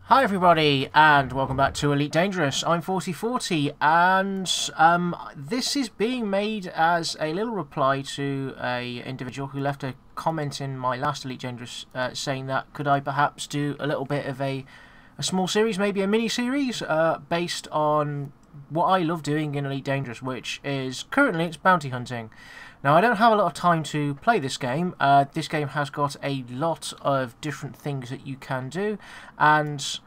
Hi everybody, and welcome back to Elite Dangerous. I'm 4040, and this is being made as a little reply to a individual who left a comment in my last Elite Dangerous saying that could I perhaps do a little bit of a small series, maybe a mini-series, based on what I love doing in Elite Dangerous, which is currently it's bounty hunting. Now, I don't have a lot of time to play this game. This game has got a lot of different things that you can do, and,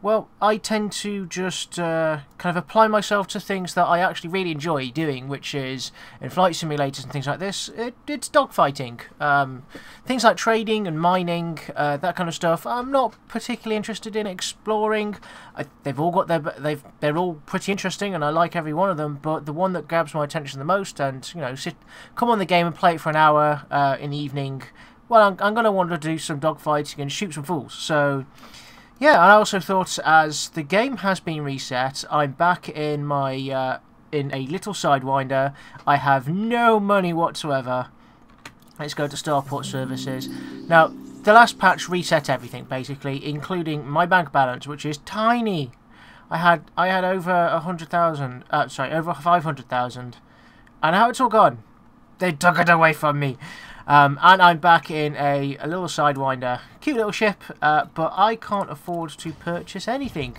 well, I tend to just kind of apply myself to things that I actually really enjoy doing, which is, in flight simulators and things like this, it's dogfighting. Things like trading and mining, that kind of stuff, I'm not particularly interested in exploring. They've all got they're all pretty interesting, and I like every one of them. But the one that grabs my attention the most, and come on the game and play it for an hour in the evening. Well, I'm going to want to do some dogfighting and shoot some fools. So, yeah. And I also thought, as the game has been reset, I'm back in my in a little sidewinder. I have no money whatsoever. Let's go to Starport Services now. The last patch reset everything, basically, including my bank balance, which is tiny. I had over 100,000, sorry, over 500,000, and now it's all gone. They took it away from me, and I'm back in a little sidewinder, cute little ship, but I can't afford to purchase anything.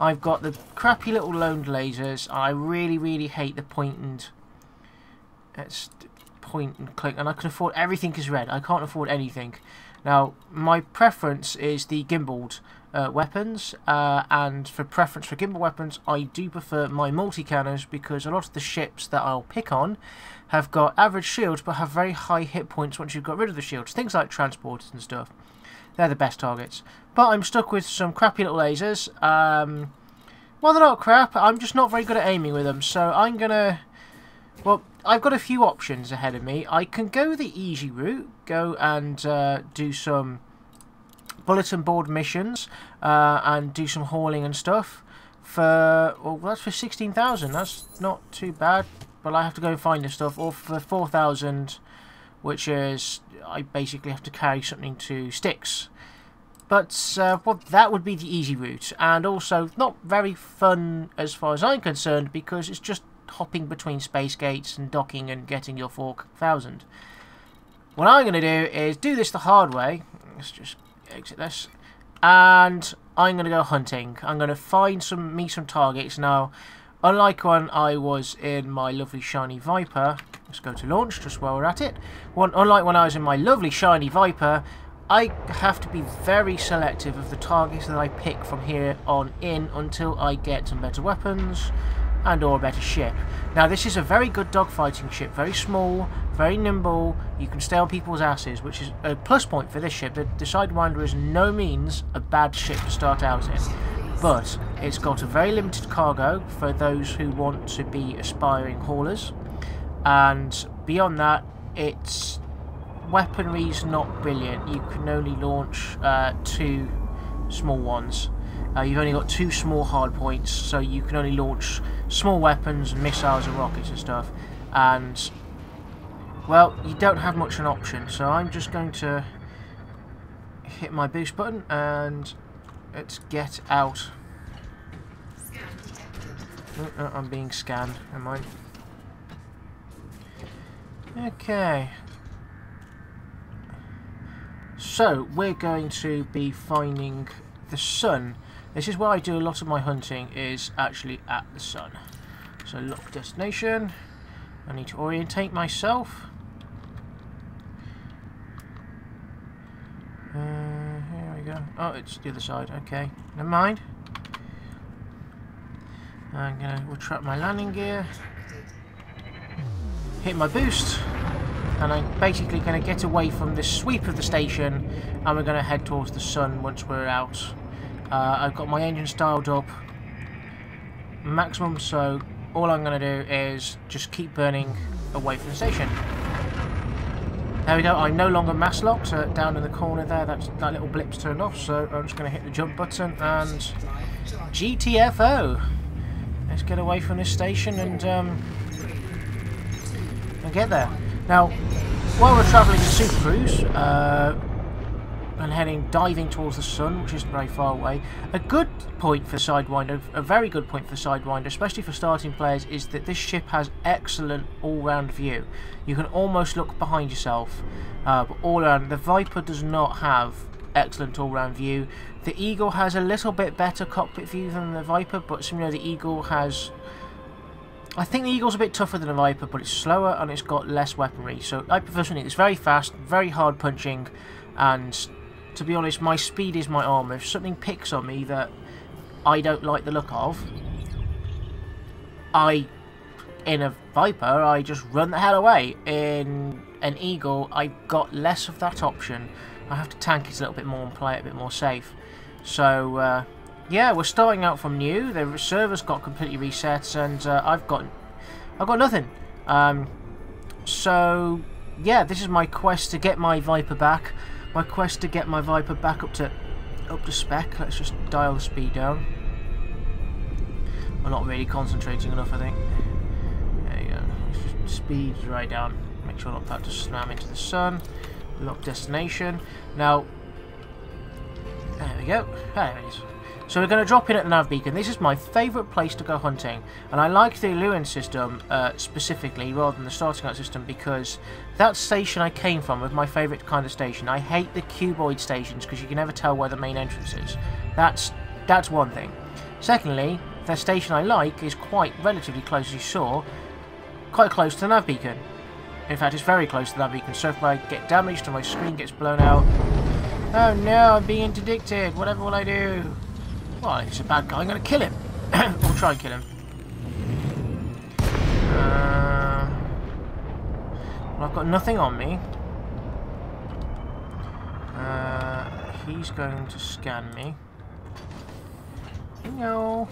I've got the crappy little loaned lasers. I really hate the point and click, and I can afford everything is red. I can't afford anything. Now, my preference is the gimbaled weapons, and for preference for gimbal weapons, I do prefer my multi-cannons, because a lot of the ships that I'll pick on have got average shields but have very high hit points once you've got rid of the shields. Things like transporters and stuff. They're the best targets. But I'm stuck with some crappy little lasers. Well, they're not crap. I'm just not very good at aiming with them, so I'm going to... Well, I've got a few options ahead of me. I can go the easy route, go and do some bulletin board missions, and do some hauling and stuff. Well, that's for 16,000. That's not too bad, but I have to go and find the stuff. Or for 4,000, which is I basically have to carry something to Styx. But well, that would be the easy route, and also not very fun as far as I'm concerned, because it's just hopping between space gates and docking and getting your 4,000. What I'm going to do is do this the hard way. Let's just exit this, and I'm going to go hunting. I'm going to find some targets. Now, unlike when I was in my lovely shiny Viper, let's go to launch just while we're at it. Unlike when I was in my lovely shiny Viper, I have to be very selective of the targets that I pick from here on in until I get some better weapons and or a better ship. Now, this is a very good dogfighting ship, very small, very nimble. You can stay on people's asses, which is a plus point for this ship. The Sidewinder is no means a bad ship to start out in, but it's got a very limited cargo for those who want to be aspiring haulers, and beyond that, its weaponry's not brilliant. You can only launch 2 small ones. You've only got 2 small hard points, so you can only launch small weapons and missiles and rockets and stuff. And, well, you don't have much an option. So I'm just going to hit my boost button and let's get out. I'm being scanned. Never mind. Okay. So we're going to be finding the sun. This is where I do a lot of my hunting, is actually at the sun. So lock destination. I need to orientate myself. Here we go. Oh, it's the other side. Okay, never mind. I'm going to retract my landing gear. Hit my boost. And I'm basically going to get away from the sweep of the station, and we're going to head towards the sun once we're out. I've got my engine styled up maximum, so all I'm going to do is just keep burning away from the station. There we go. I'm no longer mass locked down in the corner there. That little blip's turned off, so I'm just going to hit the jump button and GTFO. Let's get away from this station and get there. Now, while we're travelling in Super Cruise, and diving towards the sun, which isn't very far away. A good point for Sidewinder, a very good point for Sidewinder, especially for starting players, is that this ship has excellent all-round view. You can almost look behind yourself, but all around. The Viper does not have excellent all-round view. The Eagle has a little bit better cockpit view than the Viper, but you know, the Eagle has... I think the Eagle's a bit tougher than the Viper, but it's slower and it's got less weaponry. So I prefer something that's very fast, very hard punching, and to be honest, my speed is my armour. If something picks on me that I don't like the look of, in a Viper, I just run the hell away. In an Eagle, I've got less of that option. I have to tank it a little bit more and play it a bit more safe. So, yeah, we're starting out from new. The server's got completely reset, and I've got nothing. So, yeah, this is my quest to get my Viper back. My quest to get my Viper back up to spec. Let's just dial the speed down. I'm not really concentrating enough, I think. There you go. Speed right down. Make sure not about to slam into the sun. Lock destination. Now, there we go. There it is. So we're going to drop in at the nav beacon. This is my favourite place to go hunting, and I like the Lewin system specifically rather than the starting out system, because that station I came from was my favourite kind of station. I hate the cuboid stations because you can never tell where the main entrance is. That's one thing. Secondly, the station I like is quite relatively close, as you saw, quite close to the nav beacon. In fact, it's very close to the nav beacon, so if I get damaged or my screen gets blown out... Oh no, I'm being interdicted. Whatever will I do? Well, if he's a bad guy, I'm going to kill him. Or try and kill him. Well, I've got nothing on me. He's going to scan me. No.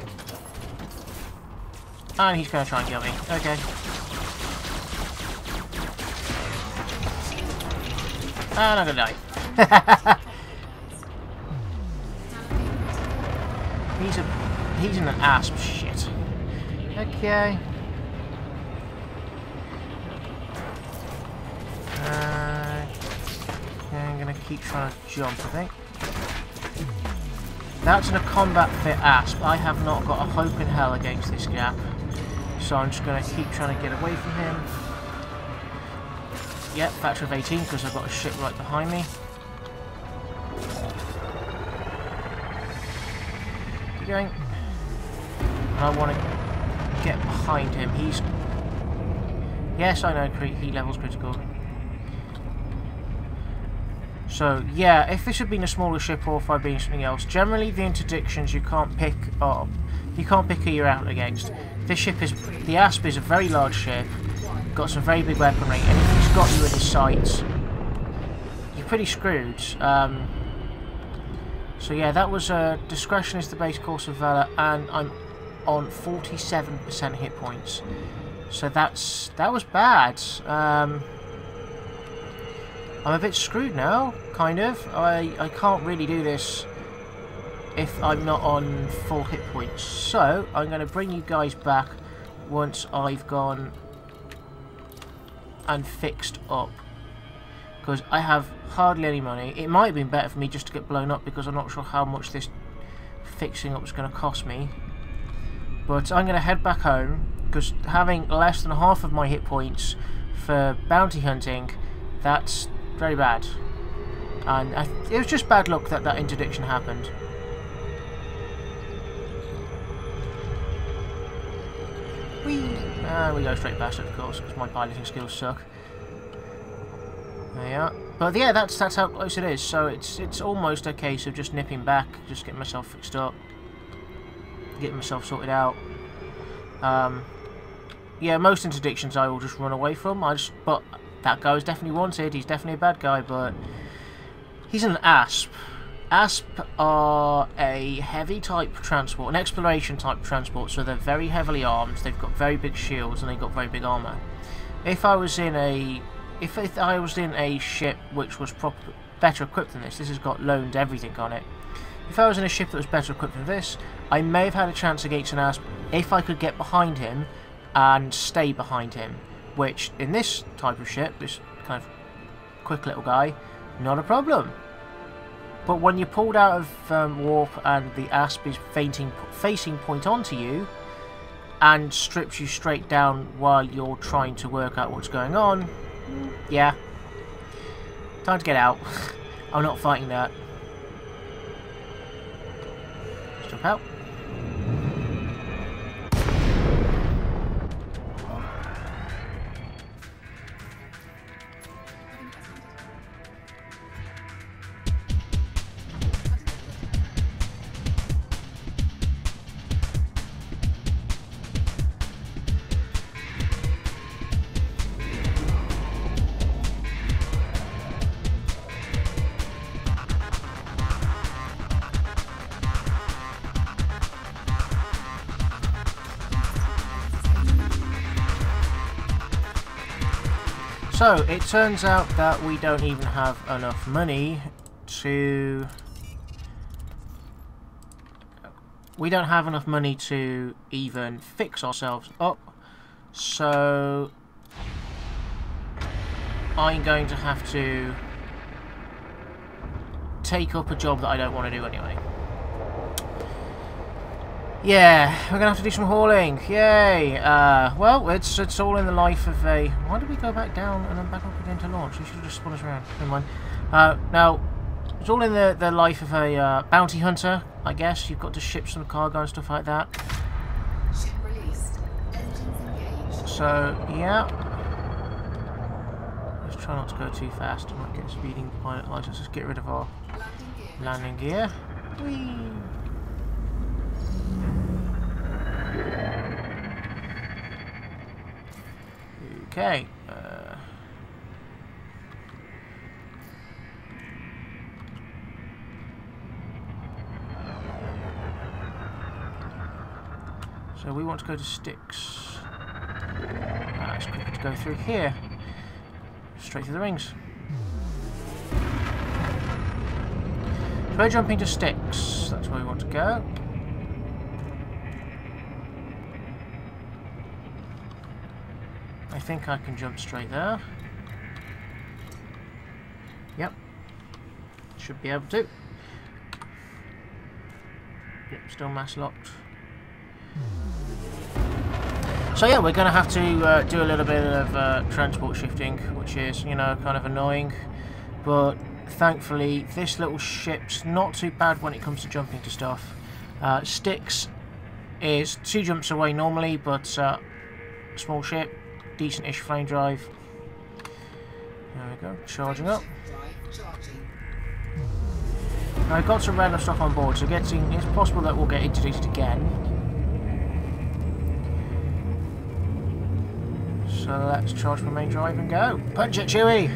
And he's going to try and kill me. Okay. And I'm going to die. He's in an asp. Shit. Okay. I'm gonna keep trying to jump, I think. That's in a combat fit asp. I have not got a hope in hell against this gap. So I'm just gonna keep trying to get away from him. Yep, factor of 18 because I've got a ship right behind me. Going. I want to get behind him. He's... Yes, I know, heat level's critical. So, yeah, if this had been a smaller ship or if I'd been something else, generally the interdictions you can't pick up. You can't pick who you're out against. This ship is... The Asp is a very large ship, got some very big weaponry, and if he's got you in his sights, you're pretty screwed. So yeah, that was Discretion is the base course of Valor, and I'm on 47% hit points. So that was bad. I'm a bit screwed now, kind of. I can't really do this if I'm not on full hit points. So I'm going to bring you guys back once I've gone and fixed up, because I have hardly any money. It might have been better for me just to get blown up, because I'm not sure how much this fixing up is going to cost me. But I'm going to head back home, because having less than half of my hit points for bounty hunting, that's very bad. And it was just bad luck that interdiction happened. Whee! And we go straight past it, of course, because my piloting skills suck. There you are. But yeah, that's how close it is. So it's almost a case of just nipping back, just getting myself fixed up, getting myself sorted out. Yeah, most interdictions I will just run away from. But that guy was definitely wanted. He's definitely a bad guy, but he's an Asp. Asp are a heavy type transport, an exploration type transport. So they're very heavily armed. They've got very big shields and they've got very big armor. If I was in a ship which was better equipped than this has got loaned everything on it. If I was in a ship that was better equipped than this, I may have had a chance against an Asp if I could get behind him and stay behind him. Which, in this type of ship, this kind of quick little guy, not a problem. But when you're pulled out of warp and the asp is facing point onto you and strips you straight down while you're trying to work out what's going on, yeah, time to get out. I'm not fighting that. Stop out. So, it turns out that we don't even have enough money to... We don't have enough money to even fix ourselves up. So, I'm going to have to take up a job that I don't want to do anyway. Yeah, we're going to have to do some hauling. Yay! Well, it's all in the life of a... Why did we go back down and then back up again to launch? We should have just spun us around. Never mind. Now, it's all in the life of a bounty hunter, I guess. You've got to ship some cargo and stuff like that. Ship released. Engines engaged. So, yeah. Let's try not to go too fast. I might get a speeding pilot license. Let's get rid of our landing gear. Whee! Okay. So we want to go to Styx. It's quicker to go through here. Straight through the rings. So we're jumping to Styx. That's where we want to go. I think I can jump straight there. Yep. Should be able to. Yep, still mass locked. So yeah, we're going to have to do a little bit of transport shifting, which is, you know, kind of annoying. But thankfully, this little ship's not too bad when it comes to jumping to stuff. Styx is 2 jumps away normally, but small ship. Decent-ish flame drive. There we go, charging up. Now I've got some random stuff on board, so it's possible that we'll get introduced again. So let's charge for main drive and go. Punch it, Chewie!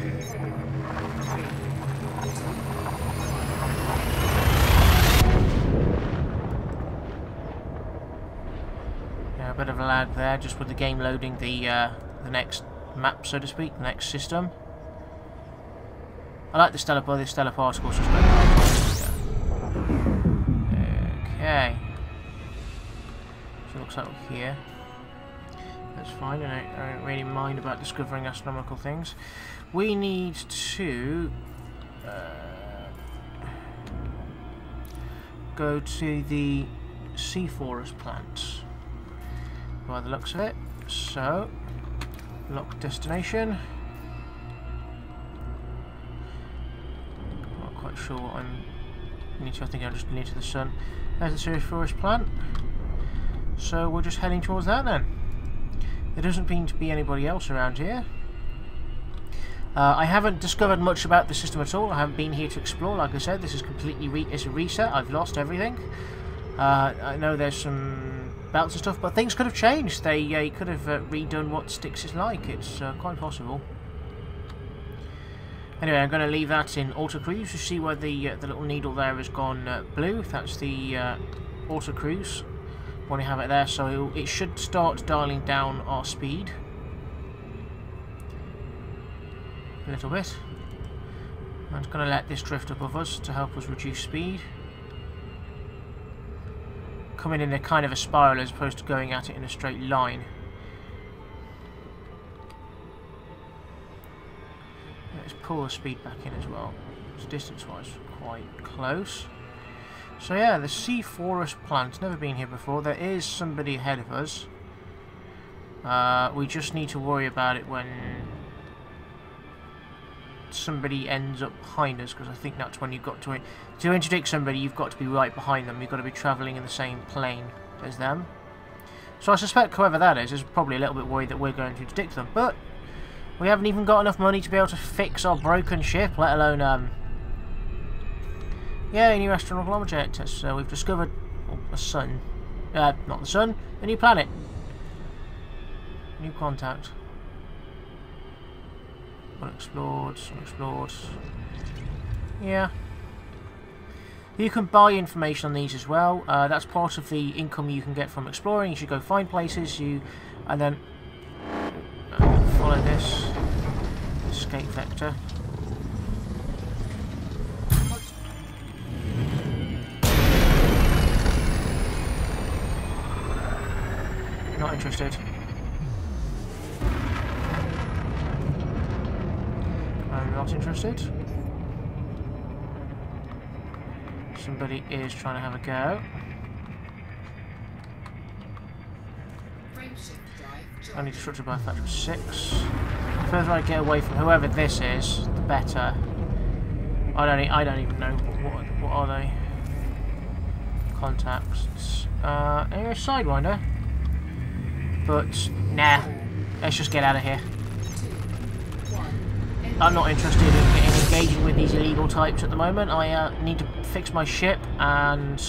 Yeah, a bit of a lag there, just with the game loading the next map, so to speak, the next system. I like the stellar particles. Okay. So it looks like we're here. That's fine, and I don't really mind about discovering astronomical things. We need to go to the sea forest plant by the looks of it. So, lock destination. Not quite sure what I'm near to. I think I'm just near to the sun. There's the sea forest plant. So we're just heading towards that then. There doesn't seem to be anybody else around here. I haven't discovered much about the system at all. I haven't been here to explore. Like I said, this is completely it's a reset. I've lost everything. I know there's some belts and stuff, but things could have changed. They could have redone what Styx is like. It's quite possible. Anyway, I'm going to leave that in auto cruise to see where the little needle there has gone blue. That's the auto cruise. When we have it there, so it should start dialing down our speed a little bit. I'm just going to let this drift above us to help us reduce speed. Coming in a kind of a spiral as opposed to going at it in a straight line. Let's pull the speed back in as well. It's distance-wise quite close. So yeah, the sea forest plant. Never been here before. There is somebody ahead of us. We just need to worry about it when somebody ends up behind us, because I think that's when you've got to interdict somebody, you've got to be right behind them. You've got to be travelling in the same plane as them. So I suspect whoever that is probably a little bit worried that we're going to interdict them, but we haven't even got enough money to be able to fix our broken ship, let alone yeah, a new astronomical object. So we've discovered a sun, not the sun, a new planet, new contact. Unexplored, unexplored. Yeah. You can buy information on these as well. That's part of the income you can get from exploring. You should go find places, and then follow this escape vector. Not interested. I'm not interested. Somebody is trying to have a go. I need to structure by a factor of 6. The further I get away from whoever this is, the better. I don't even know what are they. Contacts. Anyway, Sidewinder. But nah, let's just get out of here. I'm not interested in engaging with these illegal types at the moment. I need to fix my ship, and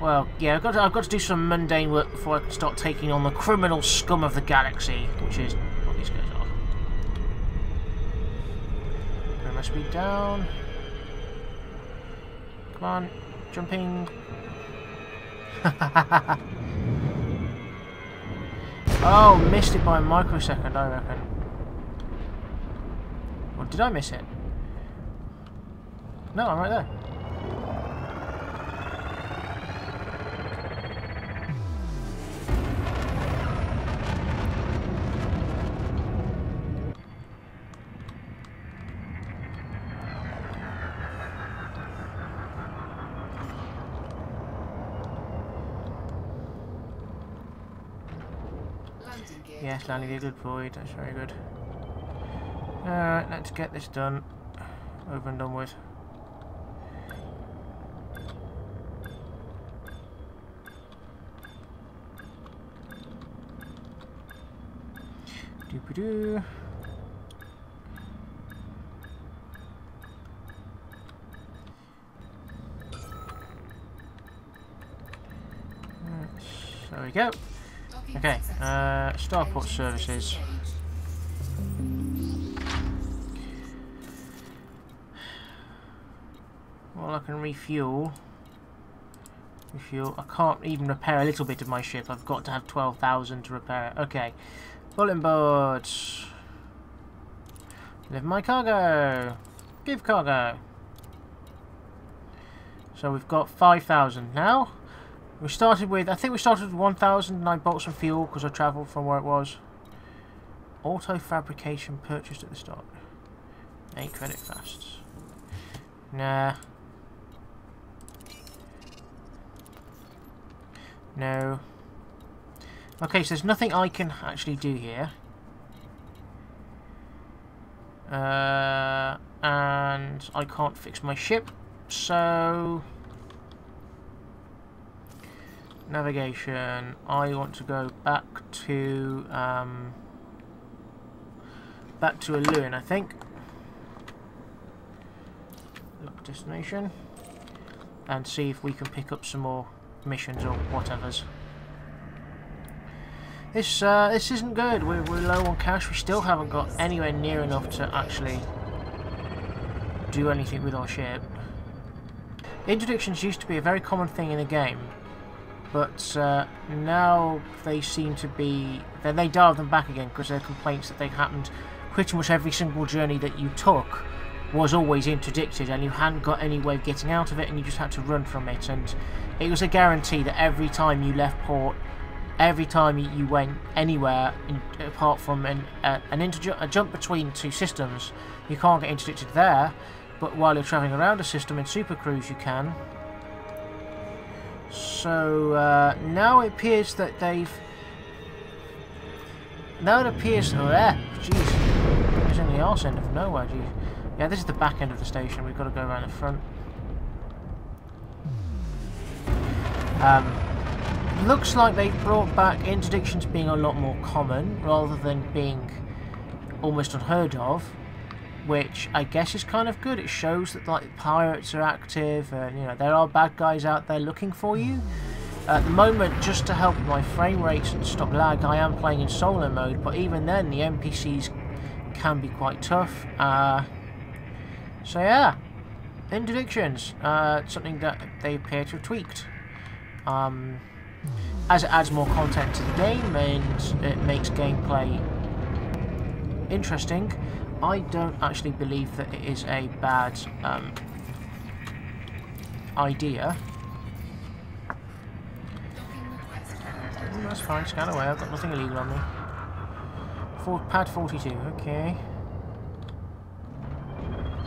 well, yeah, I've got to do some mundane work before I can start taking on the criminal scum of the galaxy, which is what these guys are. Bring my speed down. Come on, jumping. Oh, missed it by a microsecond, I reckon. Or did I miss it? No, I'm right there. Yes, landing a good point. That's very good. Alright, let's get this done. Over and done with. Doop-a-doo. There we go. Okay, starport services. Well, I can refuel. I can't even repair a little bit of my ship. I've got to have 12,000 to repair it. Okay, bulletin boards. Live my cargo. Give cargo. So we've got 5,000 now. We started with, I think we started with 1,000 and I bought some fuel because I travelled from where it was. Auto fabrication purchased at the start. 8 credit fasts. Nah. No. Okay, so there's nothing I can actually do here. And I can't fix my ship, so... Navigation. I want to go back to Lewin, I think. Look destination, and see if we can pick up some more missions or whatevers. This isn't good. We're low on cash. We still haven't got anywhere near enough to actually do anything with our ship. Interdictions used to be a very common thing in the game. But now they seem to be... Then they dialed them back again because there are complaints that they happened pretty much every single journey that you took was always interdicted and you hadn't got any way of getting out of it and you just had to run from it. And it was a guarantee that every time you left port, every time you went anywhere apart from a jump between two systems, you can't get interdicted there. but while you're travelling around a system in Super Cruise you can. So now it appears that they've... Now it appears... Oh, there! Jeez. It's in the arse end of nowhere, jeez. Yeah, this is the back end of the station. We've got to go around the front. Looks like they've brought back interdictions being a lot more common rather than being almost unheard of, which I guess is kind of good. It shows that like pirates are active and you know there are bad guys out there looking for you. At the moment, just to help with my frame rates and stop lag, I am playing in solo mode, but even then the NPCs can be quite tough. So yeah, interdictions, something that they appear to have tweaked. As it adds more content to the game and it makes gameplay interesting, I don't actually believe that it is a bad idea. That's fine, scan away, I've got nothing illegal on me. Pad 42, okay.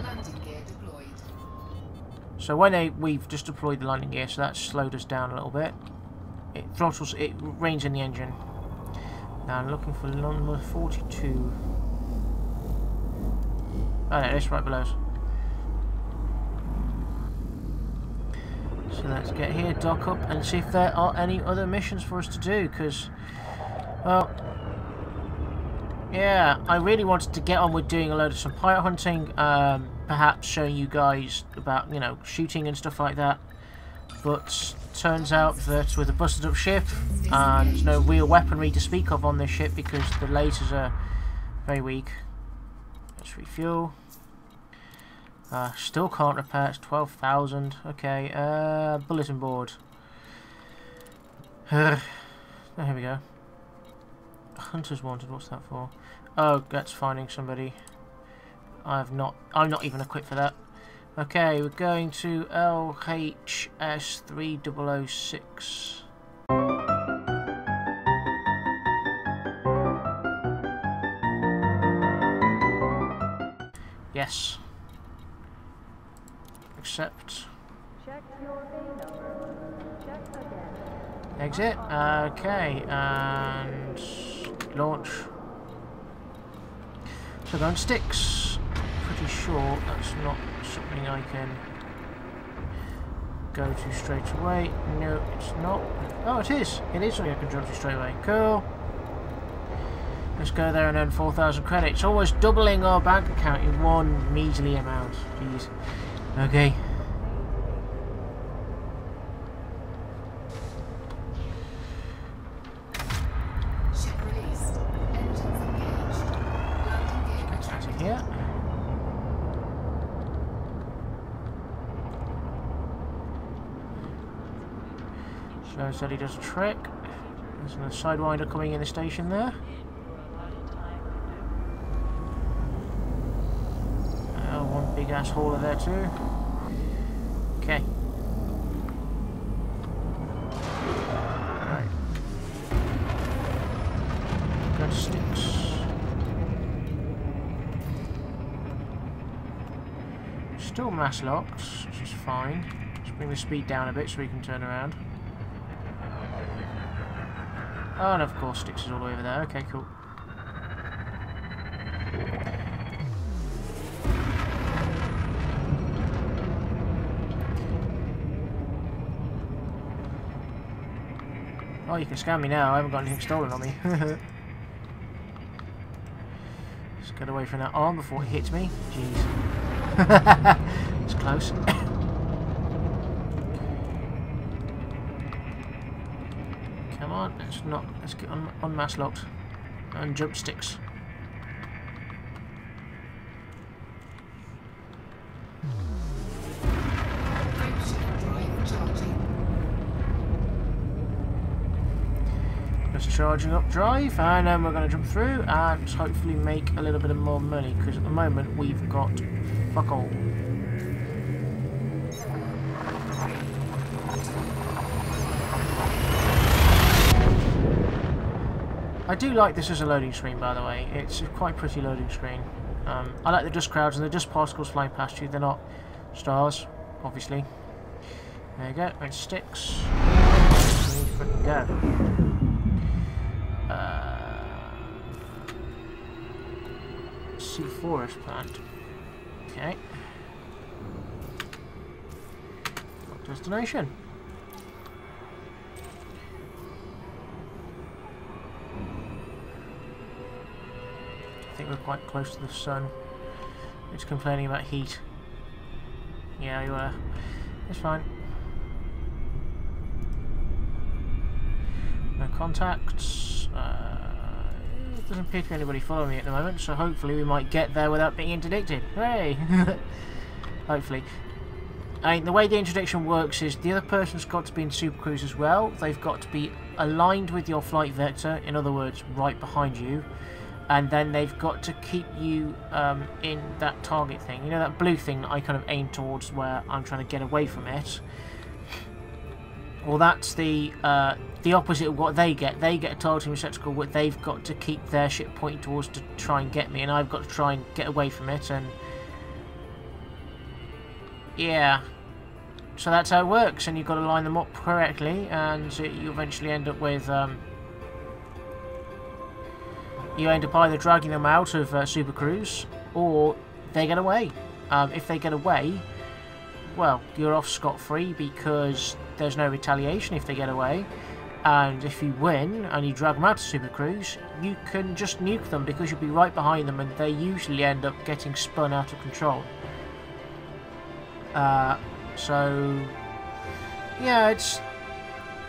Landing gear deployed. So when we've just deployed the landing gear, so that's slowed us down a little bit. It throttles, it reins in the engine. Now I'm looking for number 42. Oh no, it's right below us. So let's get here, dock up, and see if there are any other missions for us to do, because, well, yeah, I really wanted to get on with doing a load of some pirate hunting, perhaps showing you guys about, you know, shooting and stuff like that, but turns out that with a busted up ship and no real weaponry to speak of on this ship because the lasers are very weak. Let's refuel. Still can't repair, it's 12,000. Okay, bulletin board. Here we go. Hunters wanted, what's that for? Oh, that's finding somebody. I'm not even equipped for that. Okay, we're going to LHS 3006. Yes. Accept. Check your bay number. Check again. Exit. Okay, and launch. So go on sticks. Pretty sure that's not something I can go to straight away. No, it's not. Oh, it is. It is something I can jump to straight away. Cool. Let's go there and earn 4,000 credits. Almost doubling our bank account in one measly amount. Jeez. Okay. Ship released. Engines engaged. Landing gear Get out of here. Shows that he does a trick. There's a sidewinder coming in the station there. One big ass hauler there too. Okay. Alright. Go to sticks. Still mass locked, which is fine. Let's bring the speed down a bit so we can turn around. Oh, and of course sticks is all the way over there. Okay, cool. Oh, you can scan me now. I haven't got anything stolen on me. Let's get away from that arm before it hits me. Jeez. It's close. Come on, let's get on mass locked and jump sticks. Charging up drive, and then we're going to jump through and hopefully make a little bit of more money, because at the moment we've got fuck all. I do like this as a loading screen, by the way. It's a quite pretty loading screen. I like the dust clouds and the dust particles flying past you. They're not stars, obviously. There you go. It sticks. We need to freaking go. Sea forest plant. Okay. Destination. I think we're quite close to the sun. It's complaining about heat. Yeah, you are. It's fine. No contacts. It doesn't appear to be anybody following me at the moment, so hopefully we might get there without being interdicted. Hooray! Hopefully. I mean, the way the interdiction works is the other person's got to be in supercruise as well. They've got to be aligned with your flight vector, in other words, right behind you. And then they've got to keep you in that target thing. You know, that blue thing that I kind of aim towards where I'm trying to get away from it? Well, that's the opposite of what they get. They get a targeting receptacle where they've got to keep their ship pointing towards to try and get me. And I've got to try and get away from it. And yeah. So that's how it works. And you've got to line them up correctly. And you eventually end up with... you end up either dragging them out of supercruise, or they get away. If they get away, well, you're off scot-free because there's no retaliation if they get away. And if you win and you drag them out of supercruise, you can just nuke them because you'll be right behind them, and they usually end up getting spun out of control. So yeah, it's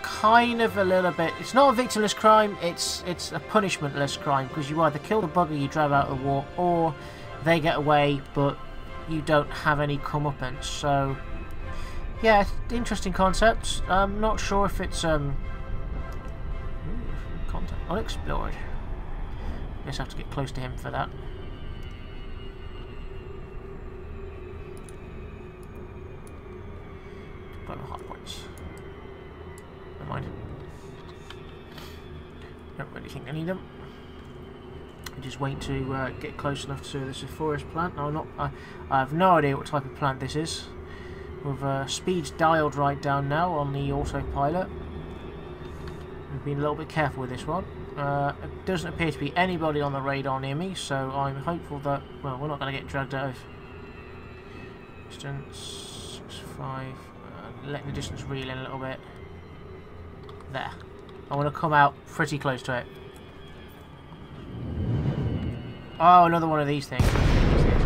kind of a little bit... It's not a victimless crime, it's a punishmentless crime, because you either kill the bugger you drive out of the war, or they get away, but you don't have any comeuppance. So yeah, interesting concept. I'm not sure if it's contact unexplored. Guess I have to get close to him for that. Got no hard points. Never mind. Don't really think I need them. I'm just waiting to get close enough to this forest plant. No, I have no idea what type of plant this is. With speeds dialed right down now on the autopilot. I've been a little bit careful with this one. It doesn't appear to be anybody on the radar near me, so I'm hopeful that, well, we're not going to get dragged out of distance 6.5. Letting the distance reel in a little bit. There. I want to come out pretty close to it. Oh, another one of these things.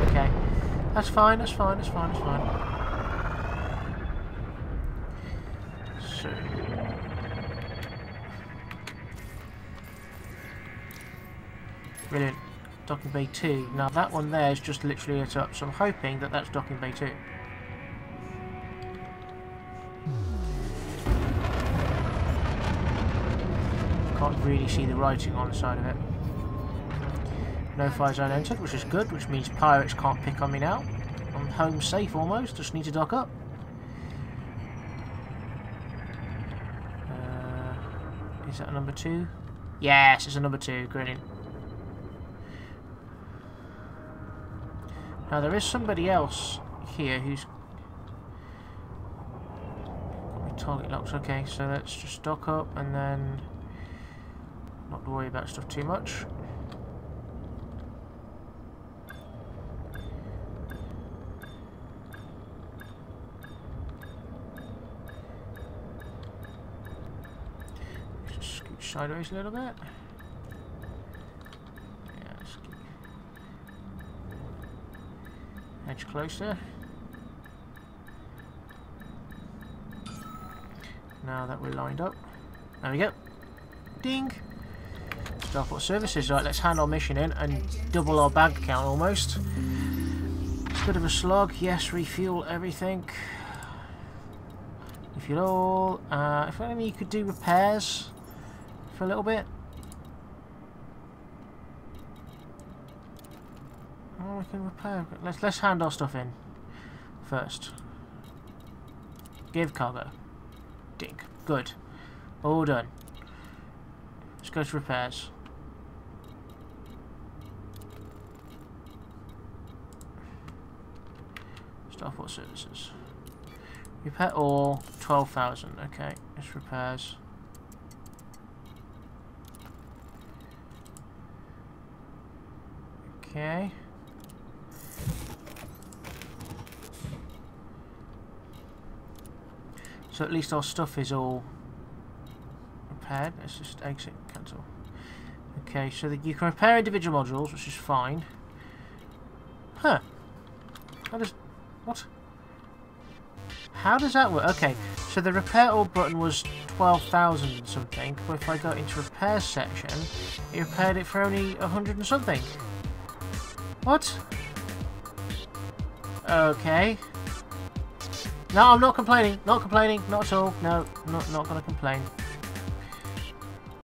Okay. That's fine, that's fine, that's fine, that's fine. So. Brilliant. Docking Bay 2. Now that one there is just literally lit up, so I'm hoping that that's Docking Bay 2. Can't really see the writing on the side of it. No fire zone entered, which is good, which means pirates can't pick on me now. I'm home safe almost, just need to dock up. Is that a number 2? Yes, it's a number 2, brilliant. Now there is somebody else here who's got my target locked. Okay, so let's just dock up and then not to worry about stuff too much. Just scoot sideways a little bit. Yeah, scoot. Edge closer. Now that we're lined up. There we go. Ding! Starport services. Right, let's hand our mission in and double our bank account almost. It's a bit of a slog. Yes, refuel everything. Refuel all. If only you could do repairs for a little bit. Oh, we can repair. Let's hand our stuff in first. Give cargo. Ding. Good. All done. Let's go to repairs. Starport services. Repair all, 12,000. Okay, it's repairs. Okay. So at least our stuff is all repaired. Let's just exit, cancel. Okay, so that you can repair individual modules, which is fine. Huh. How does... What? How does that work? Okay, so the repair all button was 12,000 and something, but if I go into repair section, it repaired it for only 100 and something. What? Okay. No, I'm not complaining. Not complaining. Not at all. No, not gonna complain.